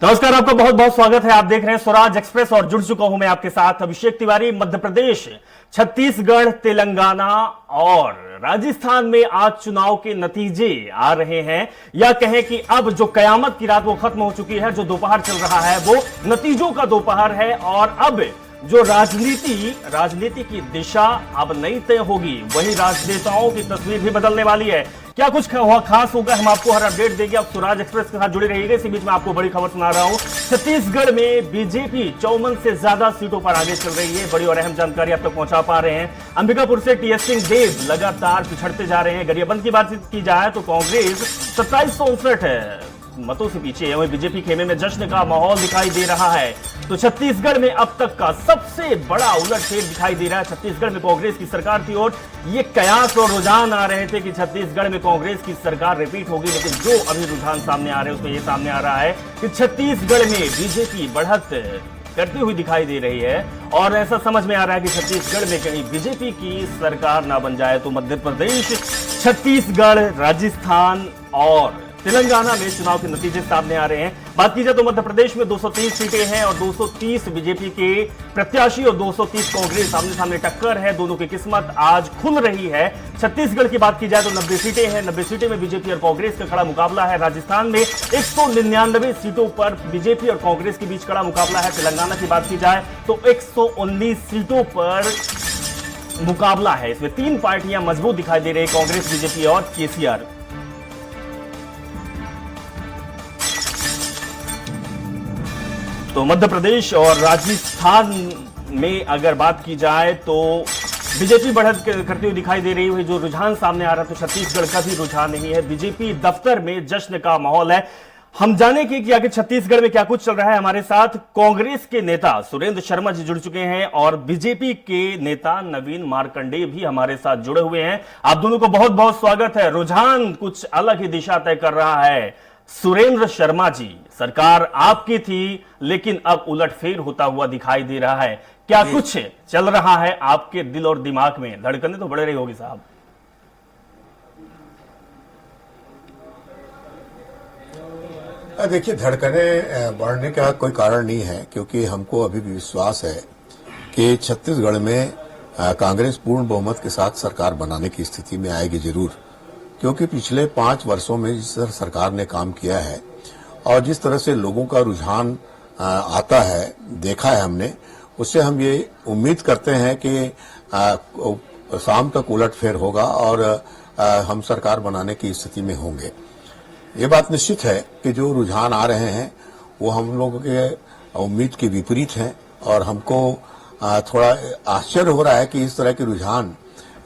नमस्कार, आपका बहुत बहुत स्वागत है। आप देख रहे हैं स्वराज एक्सप्रेस और जुड़ चुका हूं मैं आपके साथ अभिषेक तिवारी। मध्य प्रदेश, छत्तीसगढ़, तेलंगाना और राजस्थान में आज चुनाव के नतीजे आ रहे हैं, या कहें कि अब जो कयामत की रात वो खत्म हो चुकी है। जो दोपहर चल रहा है वो नतीजों का दोपहर है और अब जो राजनीति की दिशा अब नई तय होगी, वही राजनेताओं की तस्वीर भी बदलने वाली है। क्या कुछ खास होगा, हम आपको हर अपडेट देंगे। आप स्वराज एक्सप्रेस के साथ जुड़े रहिएगा। इसी बीच में आपको बड़ी खबर सुना रहा हूं। छत्तीसगढ़ में बीजेपी 54 से ज्यादा सीटों पर आगे चल रही है। बड़ी और अहम जानकारी आप तक पहुंचा पा रहे हैं। अंबिकापुर से टीएस सिंहदेव लगातार पिछड़ते जा रहे हैं। गरियाबंद की बात की जाए तो कांग्रेस 2759 मतों से पीछे है। वहीं बीजेपी खेमे में जश्न का माहौल दिखाई दे रहा है। तो छत्तीसगढ़ में अब तक का सबसे बड़ा उलटफेर दिखाई दे रहा है। छत्तीसगढ़ में कांग्रेस की सरकार थी और ये कयास और रुझान आ रहे थे कि छत्तीसगढ़ में कांग्रेस की सरकार रिपीट होगी, लेकिन जो अभी रुझान सामने आ रहे हैं उसमें यह सामने आ रहा है कि छत्तीसगढ़ में बीजेपी बढ़त करती हुई दिखाई दे रही है। और ऐसा समझ में आ रहा है कि छत्तीसगढ़ में कहीं बीजेपी की सरकार ना बन जाए तो मध्य प्रदेश, छत्तीसगढ़, राजस्थान और तेलंगाना में चुनाव के नतीजे सामने आ रहे हैं। बात की जाए तो मध्य प्रदेश में 230 सीटें हैं और 230 बीजेपी के प्रत्याशी और 230 कांग्रेस आमने सामने टक्कर है। दोनों की किस्मत आज खुल रही है। छत्तीसगढ़ की बात की जाए तो 90 सीटें हैं। 90 सीटें में बीजेपी और कांग्रेस का कड़ा मुकाबला है। राजस्थान में 199 सीटों पर बीजेपी और कांग्रेस के बीच कड़ा मुकाबला है। तेलंगाना की बात की जाए तो 119 सीटों पर मुकाबला है। इसमें 3 पार्टियां मजबूत दिखाई दे रही है, कांग्रेस, बीजेपी और केसीआर। तो मध्य प्रदेश और राजस्थान में अगर बात की जाए तो बीजेपी बढ़त करती हुई दिखाई दे रही है। जो रुझान सामने आ रहा है तो छत्तीसगढ़ का भी रुझान नहीं है। बीजेपी दफ्तर में जश्न का माहौल है। हम जानेंगे कि आगे छत्तीसगढ़ में क्या कुछ चल रहा है। हमारे साथ कांग्रेस के नेता सुरेंद्र शर्मा जी जुड़ चुके हैं और बीजेपी के नेता नवीन मार्कंडेय भी हमारे साथ जुड़े हुए हैं। आप दोनों को बहुत बहुत स्वागत है। रुझान कुछ अलग ही दिशा तय कर रहा है। सुरेंद्र शर्मा जी, सरकार आपकी थी लेकिन अब उलटफेर होता हुआ दिखाई दे रहा है। क्या कुछ चल रहा है आपके दिल और दिमाग में? धड़कनें तो बढ़ रही होगी साहब। देखिए, धड़कनें बढ़ने का कोई कारण नहीं है, क्योंकि हमको अभी भी विश्वास है कि छत्तीसगढ़ में कांग्रेस पूर्ण बहुमत के साथ सरकार बनाने की स्थिति में आएगी जरूर। क्योंकि पिछले 5 वर्षों में जिस तरह सरकार ने काम किया है और जिस तरह से लोगों का रुझान आता है, देखा है हमने, उससे हम ये उम्मीद करते हैं कि शाम तक उलटफेर होगा और हम सरकार बनाने की स्थिति में होंगे। ये बात निश्चित है कि जो रुझान आ रहे हैं वो हम लोगों के उम्मीद के विपरीत हैं और हमको थोड़ा आश्चर्य हो रहा है कि इस तरह के रुझान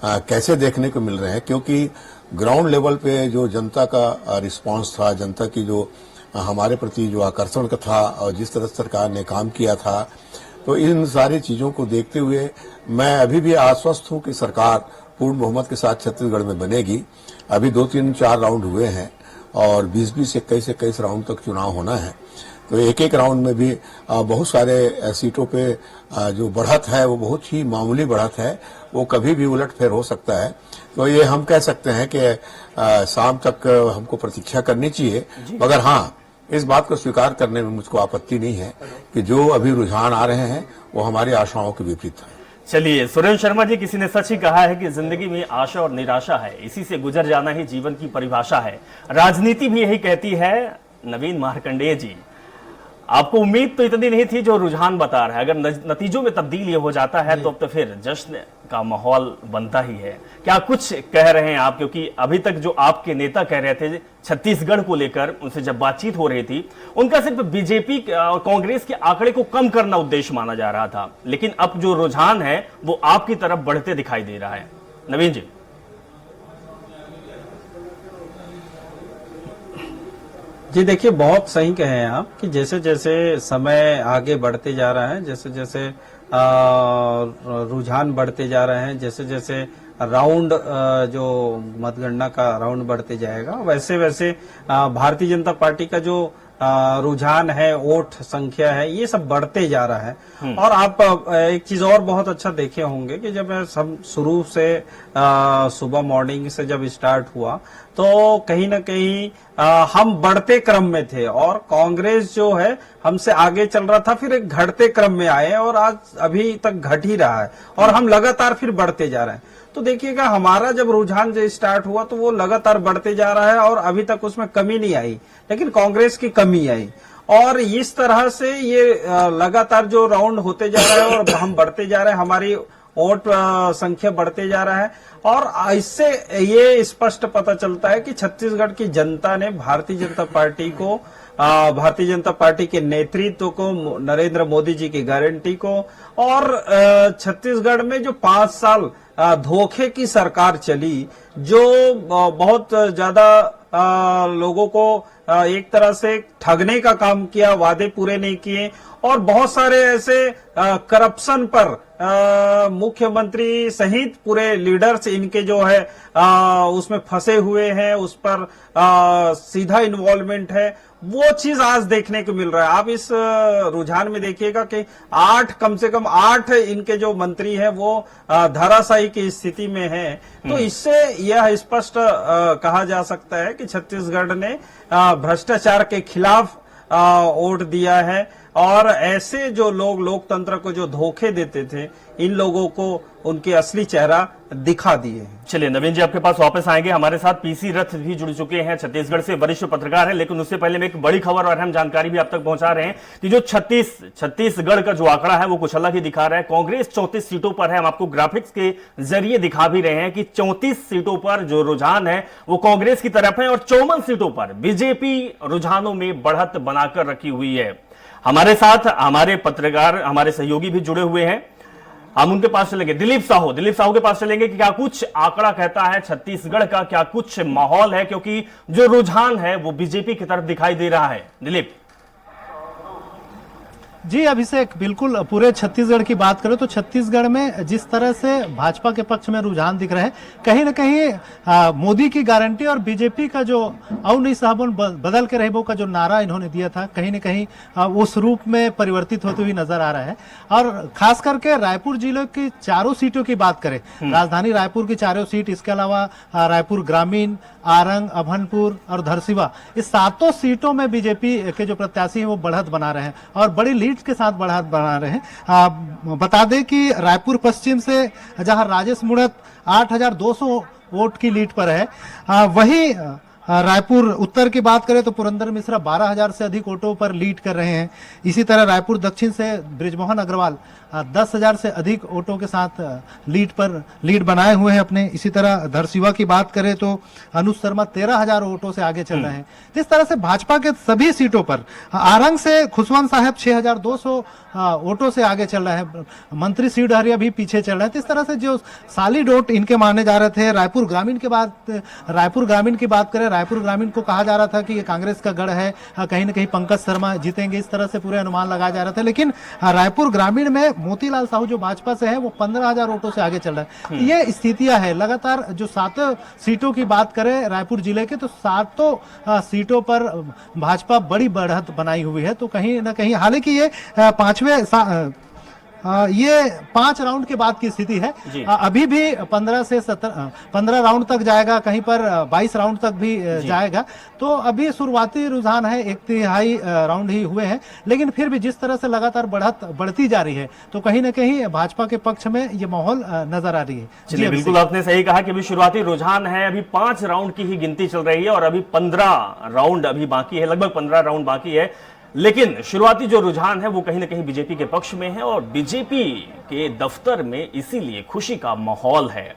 कैसे देखने को मिल रहे हैं। क्योंकि ग्राउंड लेवल पे जो जनता का रिस्पांस था, जनता की जो हमारे प्रति जो आकर्षण का था और जिस तरह सरकार ने काम किया था, तो इन सारी चीजों को देखते हुए मैं अभी भी आश्वस्त हूं कि सरकार पूर्ण बहुमत के साथ छत्तीसगढ़ में बनेगी। अभी 2, 3, 4 राउंड हुए हैं और 20-20, 21-21 राउंड तक चुनाव होना है। तो एक राउंड में भी बहुत सारे सीटों पे जो बढ़त है वो बहुत ही मामूली बढ़त है, वो कभी भी उलटफेर हो सकता है। तो ये हम कह सकते हैं कि शाम तक हमको प्रतीक्षा करनी चाहिए। मगर हाँ, इस बात को स्वीकार करने में मुझको आपत्ति नहीं है कि जो अभी रुझान आ रहे हैं वो हमारी आशाओं के विपरीत है। चलिए सुरेंद्र शर्मा जी, किसी ने सच ही कहा है कि जिंदगी में आशा और निराशा है, इसी से गुजर जाना ही जीवन की परिभाषा है। राजनीति भी यही कहती है। नवीन मार्कंडेय जी, आपको उम्मीद तो इतनी नहीं थी जो रुझान बता रहा है। अगर नतीजों में तब्दील ये हो जाता है तो अब तो फिर जश्न का माहौल बनता ही है। क्या कुछ कह रहे हैं आप? क्योंकि अभी तक जो आपके नेता कह रहे थे छत्तीसगढ़ को लेकर, उनसे जब बातचीत हो रही थी, उनका सिर्फ बीजेपी और कांग्रेस के आंकड़े को कम करना उद्देश्य माना जा रहा था, लेकिन अब जो रुझान है वो आपकी तरफ बढ़ते दिखाई दे रहा है। नवीन जी। जी देखिए, बहुत सही कहे हैं आप कि जैसे जैसे समय आगे बढ़ते जा रहा है, जैसे जैसे रुझान बढ़ते जा रहे हैं, जैसे जैसे राउंड जो मतगणना का राउंड बढ़ते जाएगा, वैसे वैसे भारतीय जनता पार्टी का जो रुझान है, वोट संख्या है, ये सब बढ़ते जा रहा है। और आप एक चीज और बहुत अच्छा देखे होंगे कि जब हम शुरू से सुबह मॉर्निंग से जब स्टार्ट हुआ तो कहीं ना कहीं हम बढ़ते क्रम में थे और कांग्रेस जो है हमसे आगे चल रहा था, फिर एक घटते क्रम में आए और आज अभी तक घट ही रहा है और हम लगातार फिर बढ़ते जा रहे हैं। तो देखिएगा हमारा जब रुझान जो स्टार्ट हुआ तो वो लगातार बढ़ते जा रहा है और अभी तक उसमें कमी नहीं आई, लेकिन कांग्रेस की कमी आई और इस तरह से ये लगातार जो राउंड होते जा रहा है और हम बढ़ते जा रहे हैं, हमारी वोट संख्या बढ़ते जा रहा है और इससे ये स्पष्ट पता चलता है कि छत्तीसगढ़ की जनता ने भारतीय जनता पार्टी को, भारतीय जनता पार्टी के नेतृत्व को, नरेंद्र मोदी जी की गारंटी को और छत्तीसगढ़ में जो 5 साल धोखे की सरकार चली, जो बहुत ज्यादा लोगों को एक तरह से ठगने का काम किया, वादे पूरे नहीं किए और बहुत सारे ऐसे करप्शन पर मुख्यमंत्री सहित पूरे लीडर्स इनके जो है उसमें फंसे हुए हैं, उस पर सीधा इन्वॉल्वमेंट है, वो चीज आज देखने को मिल रहा है। आप इस रुझान में देखिएगा कि कम से कम 8 इनके जो मंत्री हैं वो धराशायी की स्थिति में हैं। तो इससे यह स्पष्ट कहा जा सकता है कि छत्तीसगढ़ ने भ्रष्टाचार के खिलाफ वोट दिया है और ऐसे जो लोग लोकतंत्र को जो धोखे देते थे, इन लोगों को उनके असली चेहरा दिखा दिए। चलिए नवीन जी आपके पास वापस आएंगे। हमारे साथ पीसी रथ भी जुड़ चुके हैं, छत्तीसगढ़ से वरिष्ठ पत्रकार हैं, लेकिन उससे पहले में एक बड़ी खबर और अहम जानकारी भी आप तक पहुंचा रहे हैं कि जो छत्तीसगढ़ का जो आंकड़ा है वो कुछ अलग ही दिखा रहा है। कांग्रेस 34 सीटों पर है, हम आपको ग्राफिक्स के जरिए दिखा भी रहे हैं कि 34 सीटों पर जो रुझान है वो कांग्रेस की तरफ है और 54 सीटों पर बीजेपी रुझानों में बढ़त बनाकर रखी हुई है। हमारे साथ हमारे पत्रकार, हमारे सहयोगी भी जुड़े हुए हैं, हम उनके पास चलेंगे। दिलीप साहू के पास चलेंगे कि क्या कुछ आंकड़ा कहता है छत्तीसगढ़ का, क्या कुछ माहौल है, क्योंकि जो रुझान है वो बीजेपी की तरफ दिखाई दे रहा है। दिलीप जी अभिषेक, बिल्कुल पूरे छत्तीसगढ़ की बात करें तो छत्तीसगढ़ में जिस तरह से भाजपा के पक्ष में रुझान दिख रहे हैं, कहीं ना कहीं मोदी की गारंटी और बीजेपी का जो अवनी साहबुन बदल के रहबो का जो नारा इन्होंने दिया था, कहीं ना कहीं उस रूप में परिवर्तित होते हुए नजर आ रहा है। और खास करके रायपुर जिले की 4 सीटों की बात करें, राजधानी रायपुर की 4 सीट, इसके अलावा रायपुर ग्रामीण, आरंग, अभनपुर और धरसीवा, इस 7 सीटों में बीजेपी के जो प्रत्याशी हैं वो बढ़त बना रहे हैं और बड़ी लीड के साथ बढ़त बना रहे हैं। बता दें कि रायपुर पश्चिम से जहां राजेश मुणत 8,200 वोट की लीड पर है, वहीं रायपुर उत्तर की बात करें तो पुरंदर मिश्रा 12,000 से अधिक वोटों पर लीड कर रहे हैं। इसी तरह रायपुर दक्षिण से बृजमोहन अग्रवाल 10,000 से अधिक वोटों के साथ लीड बनाए हुए हैं अपने। इसी तरह धरसीवा की बात करें तो अनुज शर्मा 13,000 वोटों से आगे चल रहे हैं। इस तरह से भाजपा के सभी सीटों पर, आरंग से खुशवंत साहब 6,200 वोटों से आगे चल रहे हैं, मंत्री शिव डहरिया भी पीछे चल रहे हैं। इस तरह से जो सॉलिड वोट इनके माने जा रहे थे। रायपुर ग्रामीण की बात करें, रायपुर ग्रामीण को कहा जा रहा था कि ये कांग्रेस का गढ़ है, कहीं ना कहीं पंकज शर्मा जीतेंगे, इस तरह से पूरे अनुमान लगाया जा रहा था। लेकिन रायपुर ग्रामीण में मोतीलाल साहू जो भाजपा से है वो 15,000 वोटों से आगे चल रहा है। ये स्थितियां है लगातार। जो 7 सीटों की बात करें रायपुर जिले के, तो 7 सीटों पर भाजपा बड़ी बढ़त बनाई हुई है। तो कहीं ना कहीं, हालांकि ये ये 5 राउंड के बाद की स्थिति है। अभी भी 15 राउंड तक जाएगा, कहीं पर 22 राउंड तक भी जाएगा। तो अभी शुरुआती रुझान है, 1/3 राउंड ही हुए हैं, लेकिन फिर भी जिस तरह से लगातार बढ़ती जा रही है तो कहीं ना कहीं भाजपा के पक्ष में ये माहौल नजर आ रही है। चलिए, बिल्कुल आपने सही कहा कि अभी शुरुआती रुझान है, अभी 5 राउंड की ही गिनती चल रही है और अभी 15 राउंड अभी बाकी है, लगभग 15 राउंड बाकी है। लेकिन शुरुआती जो रुझान है वो कहीं ना कहीं बीजेपी के पक्ष में है और बीजेपी के दफ्तर में इसीलिए खुशी का माहौल है।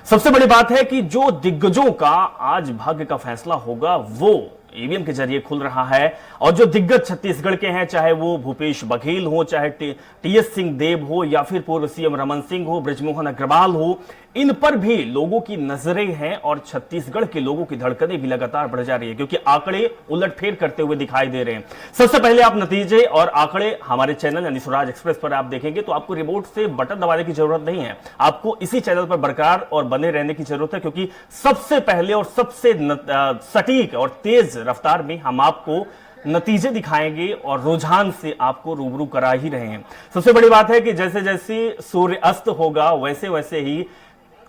सबसे बड़ी बात है कि जो दिग्गजों का आज भाग्य का फैसला होगा वो ईवीएम के जरिए खुल रहा है और जो दिग्गज छत्तीसगढ़ के हैं, चाहे वो भूपेश बघेल हो, चाहे टीएस सिंहदेव हो या फिर पूर्व सीएम रमन सिंह हो, बृजमोहन अग्रवाल हो, इन पर भी लोगों की नजरें हैं और छत्तीसगढ़ के लोगों की धड़कनें भी लगातार बढ़ जा रही है क्योंकि आंकड़े उलटफेर करते हुए दिखाई दे रहे हैं। सबसे पहले आप नतीजे और आंकड़े हमारे चैनल यानी स्वराज एक्सप्रेस पर आप देखेंगे तो आपको रिमोट से बटन दबाने की जरूरत नहीं है, आपको इसी चैनल पर बरकरार और बने रहने की जरूरत है क्योंकि सबसे पहले और सबसे सटीक और तेज रफ्तार में हम आपको नतीजे दिखाएंगे और रुझान से आपको रूबरू करा ही रहे हैं। सबसे बड़ी बात है कि जैसे जैसे सूर्य अस्त होगा वैसे वैसे ही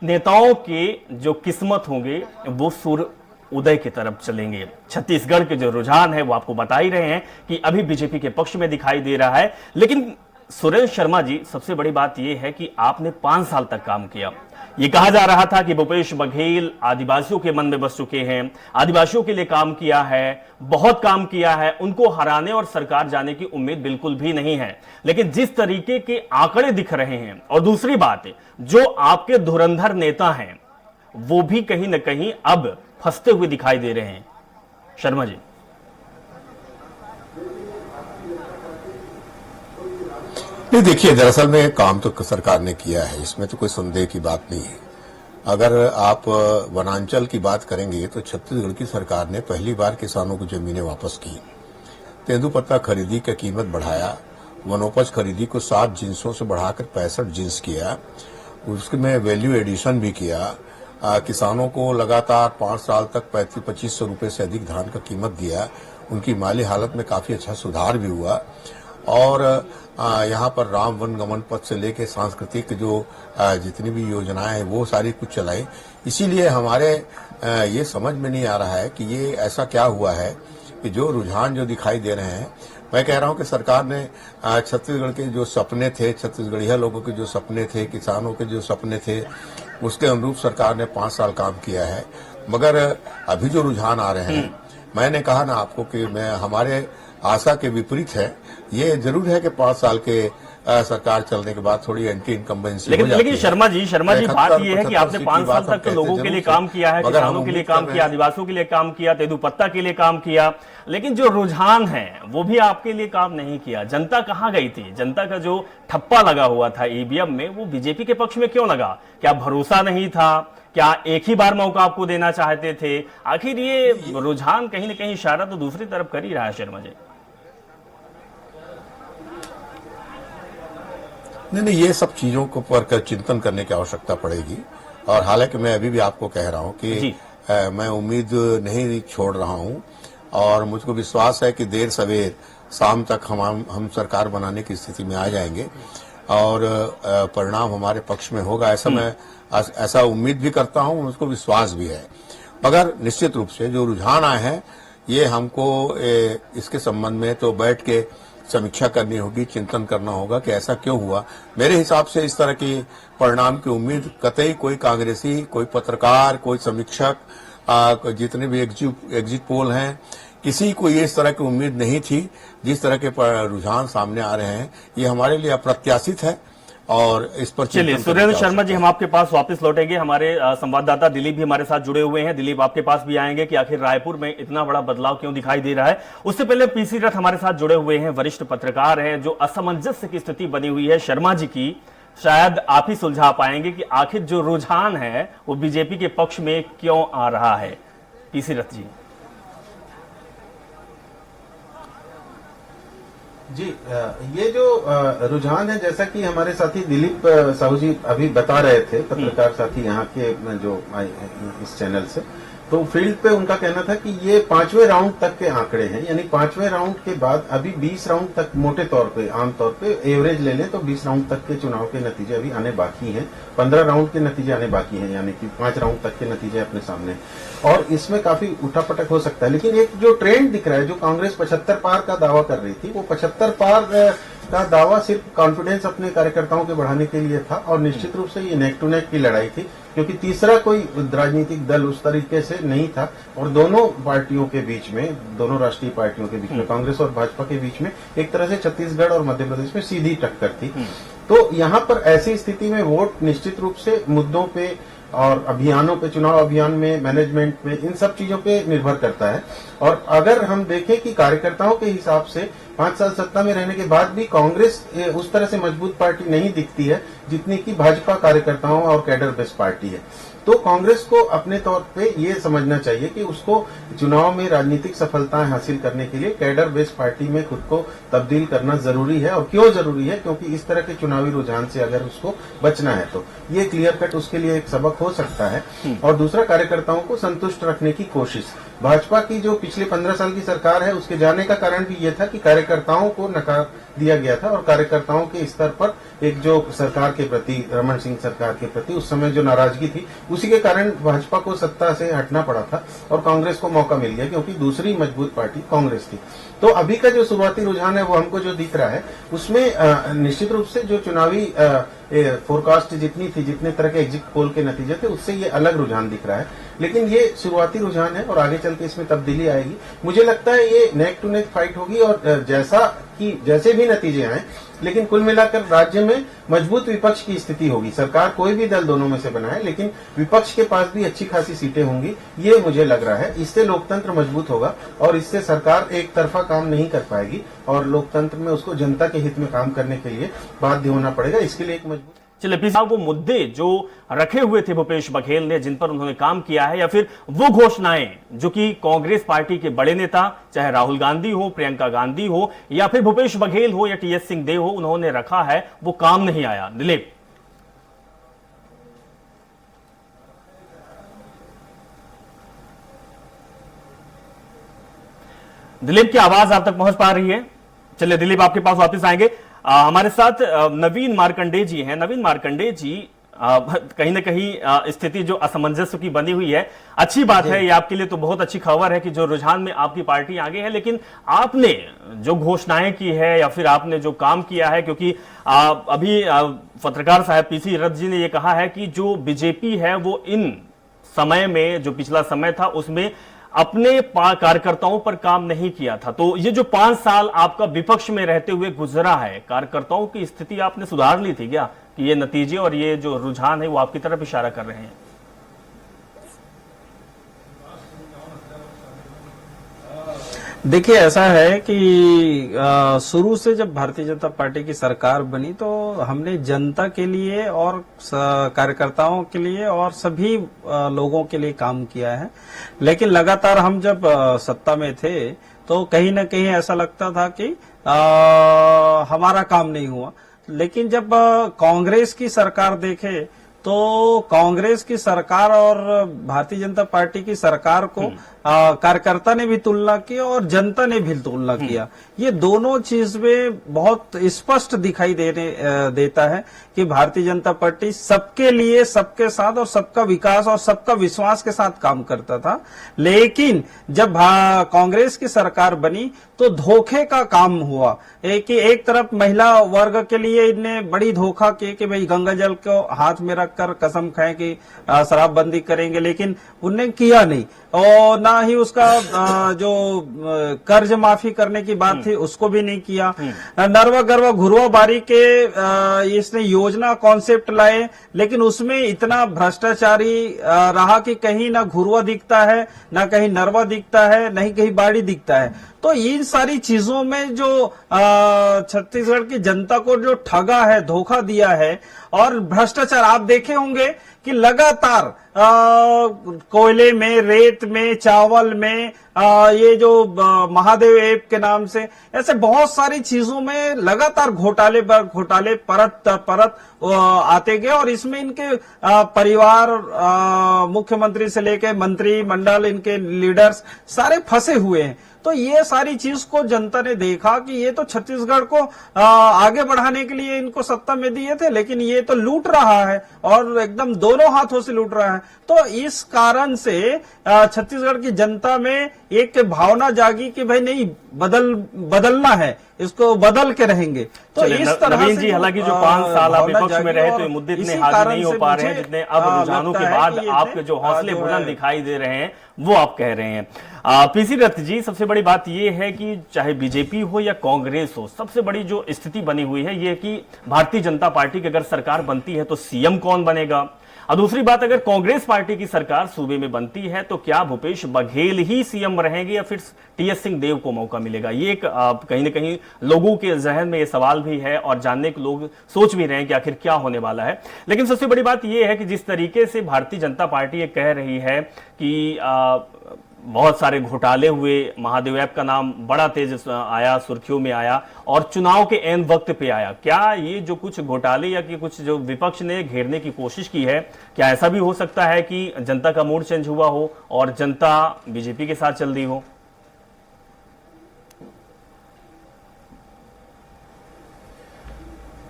नेताओं के जो किस्मत होंगे वो सूर्य उदय की तरफ चलेंगे। छत्तीसगढ़ के जो रुझान है वो आपको बता ही रहे हैं कि अभी बीजेपी के पक्ष में दिखाई दे रहा है। लेकिन सुरेंद्र शर्मा जी, सबसे बड़ी बात यह है कि आपने 5 साल तक काम किया। ये कहा जा रहा था कि भूपेश बघेल आदिवासियों के मन में बस चुके हैं, आदिवासियों के लिए काम किया है, बहुत काम किया है, उनको हराने और सरकार जाने की उम्मीद बिल्कुल भी नहीं है। लेकिन जिस तरीके के आंकड़े दिख रहे हैं और दूसरी बात जो आपके धुरंधर नेता हैं वो भी कहीं ना कहीं अब फंसते हुए दिखाई दे रहे हैं। शर्मा जी, नहीं देखिए, दरअसल में काम तो सरकार ने किया है, इसमें तो कोई संदेह की बात नहीं है। अगर आप वनांचल की बात करेंगे तो छत्तीसगढ़ की सरकार ने पहली बार किसानों को जमीनें वापस की, तेंदुपत्ता खरीदी की कीमत बढ़ाया, वनोपज खरीदी को 7 जिन्सों से बढ़ाकर 65 जिन्स किया, उसमें वैल्यू एडिशन भी किया, किसानों को लगातार 5 साल तक 2500 रुपए से अधिक धान का कीमत दिया, उनकी माली हालत में काफी अच्छा सुधार भी हुआ। और यहाँ पर राम वन गमन पथ से लेके सांस्कृतिक जो जितनी भी योजनाएं हैं वो सारी कुछ चलाई। इसीलिए हमारे ये समझ में नहीं आ रहा है कि ये ऐसा क्या हुआ है कि जो रुझान जो दिखाई दे रहे हैं, मैं कह रहा हूं कि सरकार ने छत्तीसगढ़ के जो सपने थे, छत्तीसगढ़िया लोगों के जो सपने थे, किसानों के जो सपने थे, उसके अनुरूप सरकार ने 5 साल काम किया है। मगर अभी जो रुझान आ रहे हैं, मैंने कहा ना आपको कि मैं हमारे आशा के विपरीत है। ये जरूर है कि 5 साल के सरकार चलने के बाद थोड़ी एंटी इनकम्बेंसी लेकिन शर्मा जी बात ये है कि आपने 5 साल तक तो लोगों के लिए काम किया है, किसानों के लिए काम किया, आदिवासियों के लिए काम किया, तेंदुपत्ता के लिए काम किया, लेकिन जो रुझान है वो भी आपके लिए काम नहीं किया। जनता कहां गई थी? जनता का जो ठप्पा लगा हुआ था ईवीएम में वो बीजेपी के पक्ष में क्यों लगा? क्या भरोसा नहीं था? क्या एक ही बार मौका आपको देना चाहते थे? आखिर ये रुझान कहीं ना कहीं इशारा तो दूसरी तरफ कर ही रहा है। शर्मा जी, नहीं, ये सब चीजों को पर चिंतन करने की आवश्यकता पड़ेगी। और हालांकि मैं अभी भी आपको कह रहा हूं कि मैं उम्मीद नहीं छोड़ रहा हूं और मुझको विश्वास है कि देर सवेर शाम तक हम सरकार बनाने की स्थिति में आ जाएंगे और परिणाम हमारे पक्ष में होगा। ऐसा मैं ऐसा उम्मीद भी करता हूं, मुझको विश्वास भी है। मगर निश्चित रूप से जो रुझान आए हैं ये हमको इसके संबंध में तो बैठ के समीक्षा करनी होगी, चिंतन करना होगा कि ऐसा क्यों हुआ। मेरे हिसाब से इस तरह की परिणाम की उम्मीद कतई कोई कांग्रेसी, कोई पत्रकार, कोई समीक्षक, जितने भी एग्जिट पोल हैं, किसी को ये इस तरह की उम्मीद नहीं थी। जिस तरह के रुझान सामने आ रहे हैं ये हमारे लिए अप्रत्याशित है और इस पर चलिए सुरेंद्र शर्मा जी, हम आपके पास वापस लौटेंगे। हमारे संवाददाता दिलीप भी हमारे साथ जुड़े हुए हैं। दिलीप, आपके पास भी आएंगे कि आखिर रायपुर में इतना बड़ा बदलाव क्यों दिखाई दे रहा है। उससे पहले पीसी रथ हमारे साथ जुड़े हुए हैं, वरिष्ठ पत्रकार हैं। जो असमंजस्य की स्थिति बनी हुई है शर्मा जी की, शायद आप ही सुलझा पाएंगे कि आखिर जो रुझान है वो बीजेपी के पक्ष में क्यों आ रहा है। पीसी रथ जी। जी, ये जो रुझान है, जैसा कि हमारे साथी दिलीप साहू जी अभी बता रहे थे, पत्रकार साथी यहाँ के जो इस चैनल से, तो फील्ड पे उनका कहना था कि ये 5वें राउंड तक के आंकड़े हैं। यानी 5वें राउंड के बाद अभी 20 राउंड तक, मोटे तौर पे आमतौर पे एवरेज ले लें तो 20 राउंड तक के चुनाव के नतीजे अभी आने बाकी हैं। 15 राउंड के नतीजे आने बाकी हैं, यानी कि 5 राउंड तक के नतीजे अपने सामने, और इसमें काफी उठापटक हो सकता है। लेकिन एक जो ट्रेंड दिख रहा है, जो कांग्रेस 75 पार का दावा कर रही थी, वो 75 पार का दावा सिर्फ कॉन्फिडेंस अपने कार्यकर्ताओं के बढ़ाने के लिए था और निश्चित रूप से ये नेक टू नेक की लड़ाई थी, क्योंकि तीसरा कोई राजनीतिक दल उस तरीके से नहीं था। और दोनों पार्टियों के बीच में, दोनों राष्ट्रीय पार्टियों के बीच में, कांग्रेस और भाजपा के बीच में एक तरह से छत्तीसगढ़ और मध्य प्रदेश में सीधी टक्कर थी। तो यहाँ पर ऐसी स्थिति में वोट निश्चित रूप से मुद्दों पे और अभियानों पे, चुनाव अभियान में, मैनेजमेंट में, इन सब चीजों पे निर्भर करता है। और अगर हम देखें कि कार्यकर्ताओं के हिसाब से 5 साल सत्ता में रहने के बाद भी कांग्रेस उस तरह से मजबूत पार्टी नहीं दिखती है जितनी कि भाजपा कार्यकर्ताओं और कैडर बेस्ड पार्टी है। तो कांग्रेस को अपने तौर पे ये समझना चाहिए कि उसको चुनाव में राजनीतिक सफलताएं हासिल करने के लिए कैडर बेस्ड पार्टी में खुद को तब्दील करना जरूरी है। और क्यों जरूरी है? क्योंकि इस तरह के चुनावी रुझान से अगर उसको बचना है तो ये क्लियर कट उसके लिए एक सबक हो सकता है। और दूसरा, कार्यकर्ताओं को संतुष्ट रखने की कोशिश। भाजपा की जो पिछले 15 साल की सरकार है, उसके जाने का कारण भी ये था कि कार्यकर्ताओं को नकार दिया गया था और कार्यकर्ताओं के स्तर पर एक जो सरकार के प्रति, रमन सिंह सरकार के प्रति उस समय जो नाराजगी थी, उसी के कारण भाजपा को सत्ता से हटना पड़ा था और कांग्रेस को मौका मिल गया, क्योंकि दूसरी मजबूत पार्टी कांग्रेस थी। तो अभी का जो शुरुआती रुझान है वो हमको जो दिख रहा है उसमें निश्चित रूप से जो चुनावी फोरकास्ट जितनी थी, जितने तरह के एग्जिट पोल के नतीजे थे, उससे ये अलग रुझान दिख रहा है। लेकिन ये शुरुआती रुझान है और आगे चल के इसमें तब्दीली आएगी। मुझे लगता है ये नेक टू नेक फाइट होगी और जैसे भी नतीजे आए, लेकिन कुल मिलाकर राज्य में मजबूत विपक्ष की स्थिति होगी। सरकार कोई भी दल दोनों में से बनाए, लेकिन विपक्ष के पास भी अच्छी खासी सीटें होंगी, ये मुझे लग रहा है। इससे लोकतंत्र मजबूत होगा और इससे सरकार एक तरफा काम नहीं कर पाएगी और लोकतंत्र में उसको जनता के हित में काम करने के लिए बाध्य होना पड़ेगा। इसके लिए एक मजबूत चलिए पी साहब, वो मुद्दे जो रखे हुए थे भूपेश बघेल ने, जिन पर उन्होंने काम किया है, या फिर वो घोषणाएं जो कि कांग्रेस पार्टी के बड़े नेता, चाहे राहुल गांधी हो, प्रियंका गांधी हो, या फिर भूपेश बघेल हो या टीएस सिंहदेव हो, उन्होंने रखा है, वो काम नहीं आया। दिलीप की आवाज आप तक पहुंच पा रही है? चलिए दिलीप, आपके पास वापस आएंगे। हमारे साथ नवीन मार्कंडे जी हैं। नवीन मार्कंडे जी, कहीं ना कहीं स्थिति जो असमंजस की बनी हुई है, अच्छी बात है, ये आपके लिए तो बहुत अच्छी खबर है कि जो रुझान में आपकी पार्टी आगे है, लेकिन आपने जो घोषणाएं की है या फिर आपने जो काम किया है, क्योंकि अभी पत्रकार साहब पीसी रथ जी ने ये कहा है कि जो बीजेपी है वो इन समय में, जो पिछला समय था उसमें अपने कार्यकर्ताओं पर काम नहीं किया था। तो ये जो 5 साल आपका विपक्ष में रहते हुए गुजरा है, कार्यकर्ताओं की स्थिति आपने सुधार ली थी क्या कि ये नतीजे और ये जो रुझान है वो आपकी तरफ इशारा कर रहे हैं? देखिए, ऐसा है कि शुरू से जब भारतीय जनता पार्टी की सरकार बनी तो हमने जनता के लिए और कार्यकर्ताओं के लिए और सभी लोगों के लिए काम किया है। लेकिन लगातार हम जब सत्ता में थे तो कहीं ना कहीं ऐसा लगता था कि हमारा काम नहीं हुआ। लेकिन जब कांग्रेस की सरकार देखे तो कांग्रेस की सरकार और भारतीय जनता पार्टी की सरकार को कार्यकर्ता ने भी तुलना की और जनता ने भी तुलना किया। ये दोनों चीज में बहुत स्पष्ट दिखाई देता है कि भारतीय जनता पार्टी सबके लिए, सबके साथ और सबका विकास और सबका विश्वास के साथ काम करता था। लेकिन जब कांग्रेस की सरकार बनी तो धोखे का काम हुआ। एक तरफ महिला वर्ग के लिए इनने बड़ी धोखा की कि भाई गंगा जल को हाथ में रखकर कसम खाएं कि शराबबंदी करेंगे, लेकिन उनने किया नहीं। और ना ही उसका जो कर्ज माफी करने की बात थी उसको भी नहीं किया। नरवा गरवा घुरवा बारी के इसने योजना कॉन्सेप्ट लाए, लेकिन उसमें इतना भ्रष्टाचारी रहा कि कहीं ना घुरवा दिखता है, ना कहीं नरवा दिखता है, नहीं कहीं बाड़ी दिखता है। तो इन सारी चीजों में जो छत्तीसगढ़ की जनता को जो ठगा है, धोखा दिया है और भ्रष्टाचार आप देखे होंगे कि लगातार कोयले में, रेत में, चावल में, ये जो महादेव ऐप के नाम से ऐसे बहुत सारी चीजों में लगातार घोटाले पर घोटाले परत परत आते गए और इसमें इनके परिवार, मुख्यमंत्री से लेकर मंत्री मंडल, इनके लीडर्स सारे फंसे हुए हैं। तो ये सारी चीज को जनता ने देखा कि ये तो छत्तीसगढ़ को आगे बढ़ाने के लिए इनको सत्ता में दिए थे, लेकिन ये तो लूट रहा है और एकदम दोनों हाथों से लूट रहा है। तो इस कारण से छत्तीसगढ़ की जनता में एक भावना जागी कि भाई नहीं, बदलना है, इसको बदल के रहेंगे। तो इस तरह नवीन जी, हालांकि जो 5 साल आप विपक्ष में रहे तो ये मुद्दे इतने हावी नहीं हो पा रहे हैं जितने अब रुझानों के बाद आपके जो हौसले बुलंद दिखाई दे रहे हैं वो आप कह रहे हैं। पीसी रथ जी, सबसे बड़ी बात यह है कि चाहे बीजेपी हो या कांग्रेस हो, सबसे बड़ी जो स्थिति बनी हुई है ये कि भारतीय जनता पार्टी की अगर सरकार बनती है तो सीएम कौन बनेगा, और दूसरी बात, अगर कांग्रेस पार्टी की सरकार सूबे में बनती है तो क्या भूपेश बघेल ही सीएम रहेंगे या फिर टीएस सिंहदेव को मौका मिलेगा? ये एक कहीं ना कहीं लोगों के जहन में ये सवाल भी है और जानने के लोग सोच भी रहे हैं कि आखिर क्या होने वाला है। लेकिन सबसे बड़ी बात यह है कि जिस तरीके से भारतीय जनता पार्टी ये कह रही है कि बहुत सारे घोटाले हुए, महादेव ऐप का नाम बड़ा तेज आया, सुर्खियों में आया और चुनाव के एन वक्त पे आया, क्या ये जो कुछ घोटाले या कि कुछ जो विपक्ष ने घेरने की कोशिश की है, क्या ऐसा भी हो सकता है कि जनता का मूड चेंज हुआ हो और जनता बीजेपी के साथ चल रही हो?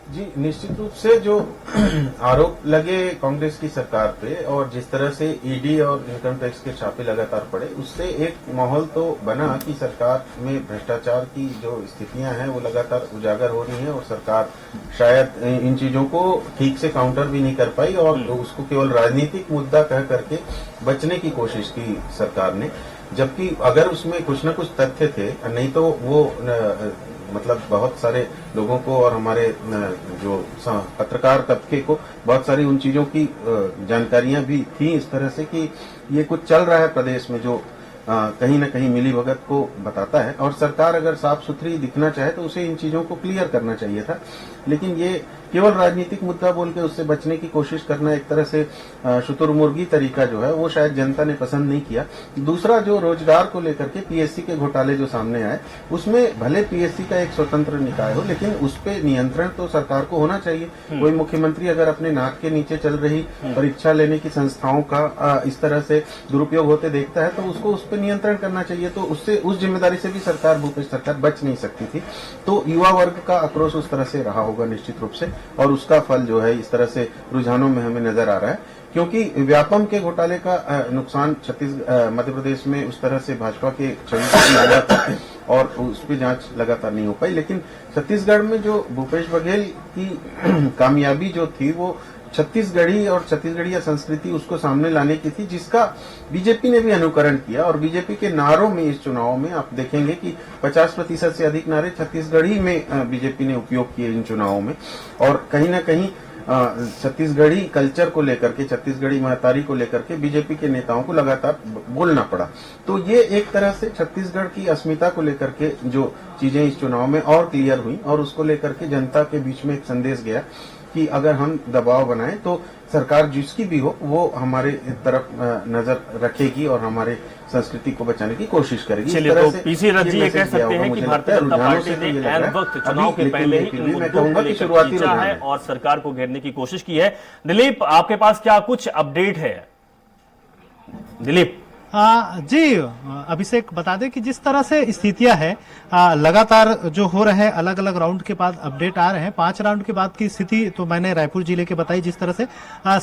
जी, निश्चित रूप से जो आरोप लगे कांग्रेस की सरकार पे और जिस तरह से ईडी और इनकम टैक्स के छापे लगातार पड़े, उससे एक माहौल तो बना कि सरकार में भ्रष्टाचार की जो स्थितियां हैं वो लगातार उजागर हो रही हैं और सरकार शायद इन चीजों को ठीक से काउंटर भी नहीं कर पाई और उसको केवल राजनीतिक मुद्दा कह करके बचने की कोशिश की सरकार ने। जबकि अगर उसमें कुछ न कुछ तथ्य थे, नहीं तो वो मतलब बहुत सारे लोगों को और हमारे जो पत्रकार तबके को बहुत सारी उन चीजों की जानकारियां भी थी इस तरह से कि ये कुछ चल रहा है प्रदेश में जो कहीं न कहीं मिलीभगत को बताता है और सरकार अगर साफ सुथरी दिखना चाहे तो उसे इन चीजों को क्लियर करना चाहिए था। लेकिन ये केवल राजनीतिक मुद्दा बोल के उससे बचने की कोशिश करना एक तरह से शुतुरमुर्गी तरीका जो है वो शायद जनता ने पसंद नहीं किया। दूसरा, जो रोजगार को लेकर के पीएससी के घोटाले जो सामने आए, उसमें भले पीएससी का एक स्वतंत्र निकाय हो लेकिन उस पर नियंत्रण तो सरकार को होना चाहिए। कोई मुख्यमंत्री अगर अपने नाक के नीचे चल रही परीक्षा लेने की संस्थाओं का इस तरह से दुरुपयोग होते देखता है तो उसको उस पर नियंत्रण करना चाहिए। तो उससे उस जिम्मेदारी से भी सरकार, भूपेश सरकार बच नहीं सकती थी। तो युवा वर्ग का आक्रोश उस तरह से रहा होगा निश्चित रूप से और उसका फल जो है इस तरह से रुझानों में हमें नजर आ रहा है। क्योंकि व्यापम के घोटाले का नुकसान मध्य प्रदेश में उस तरह से भाजपा के छवि को लगा था और उस पर जांच लगातार नहीं हो पाई। लेकिन छत्तीसगढ़ में जो भूपेश बघेल की कामयाबी जो थी वो छत्तीसगढ़ी और छत्तीसगढ़िया संस्कृति उसको सामने लाने की थी, जिसका बीजेपी ने भी अनुकरण किया। और बीजेपी के नारों में इस चुनाव में आप देखेंगे कि 50% से अधिक नारे छत्तीसगढ़ी में बीजेपी ने उपयोग किए इन चुनावों में। और कहीं ना कहीं छत्तीसगढ़ी कल्चर को लेकर के, छत्तीसगढ़ी महतारी को लेकर के बीजेपी के नेताओं को लगातार बोलना पड़ा। तो ये एक तरह से छत्तीसगढ़ की अस्मिता को लेकर के जो चीजें इस चुनाव में और क्लियर हुई और उसको लेकर के जनता के बीच में एक संदेश गया कि अगर हम दबाव बनाएं तो सरकार जिसकी भी हो वो हमारे तरफ नजर रखेगी और हमारे संस्कृति को बचाने की कोशिश करेगी। चलिए, तो पीसी रथ जी ये कह सकते हैं कि भारतीय जनता पार्टी ने एन वक्त चुनाव के पहले ही इन मुद्दों को लेकर खींचा है और सरकार को घेरने की कोशिश की है। दिलीप, आपके पास क्या कुछ अपडेट है? दिलीप जी अभिषेक, बता दें कि जिस तरह से स्थितियां हैं लगातार जो हो रहे हैं, अलग अलग राउंड के बाद अपडेट आ रहे हैं। 5 राउंड के बाद की स्थिति तो मैंने रायपुर जिले के बताई, जिस तरह से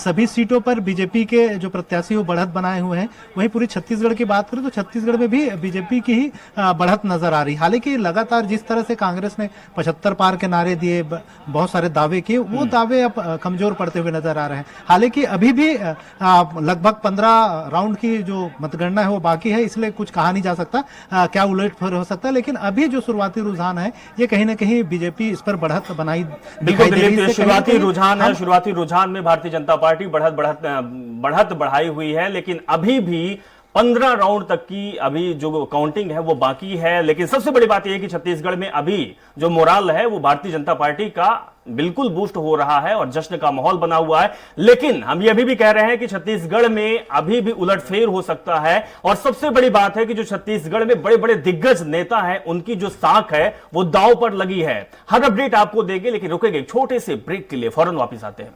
सभी सीटों पर बीजेपी के जो प्रत्याशी वो बढ़त बनाए हुए हैं। वहीं पूरी छत्तीसगढ़ की बात करें तो छत्तीसगढ़ में भी बीजेपी की ही बढ़त नजर आ रही। हालांकि लगातार जिस तरह से कांग्रेस ने 75 पार के नारे दिए, बहुत सारे दावे किए, वो दावे अब कमजोर पड़ते हुए नजर आ रहे हैं। हालांकि अभी भी लगभग 15 राउंड की जो मतगणना है वो बाकी है, इसलिए कुछ कहा नहीं जा सकता क्या उलटफेर हो सकता है। लेकिन अभी जो शुरुआती रुझान है ये कहीं ना कहीं बीजेपी इस पर बढ़त बनाई दिखाई दे रही है। शुरुआती रुझान है, शुरुआती रुझान में भारतीय जनता पार्टी बढ़त बढ़ाई हुई है, लेकिन अभी भी 15 राउंड तक की अभी जो काउंटिंग है वो बाकी है। लेकिन सबसे बड़ी बात यह है कि छत्तीसगढ़ में अभी जो मोराल है वो भारतीय जनता पार्टी का बिल्कुल बूस्ट हो रहा है और जश्न का माहौल बना हुआ है। लेकिन हम ये अभी भी कह रहे हैं कि छत्तीसगढ़ में अभी भी उलटफेर हो सकता है। और सबसे बड़ी बात है कि जो छत्तीसगढ़ में बड़े बड़े दिग्गज नेता हैं, उनकी जो साख है वो दांव पर लगी है। हर अपडेट आपको देंगे, लेकिन रुकेंगे छोटे से ब्रेक के लिए, फौरन वापस आते हैं।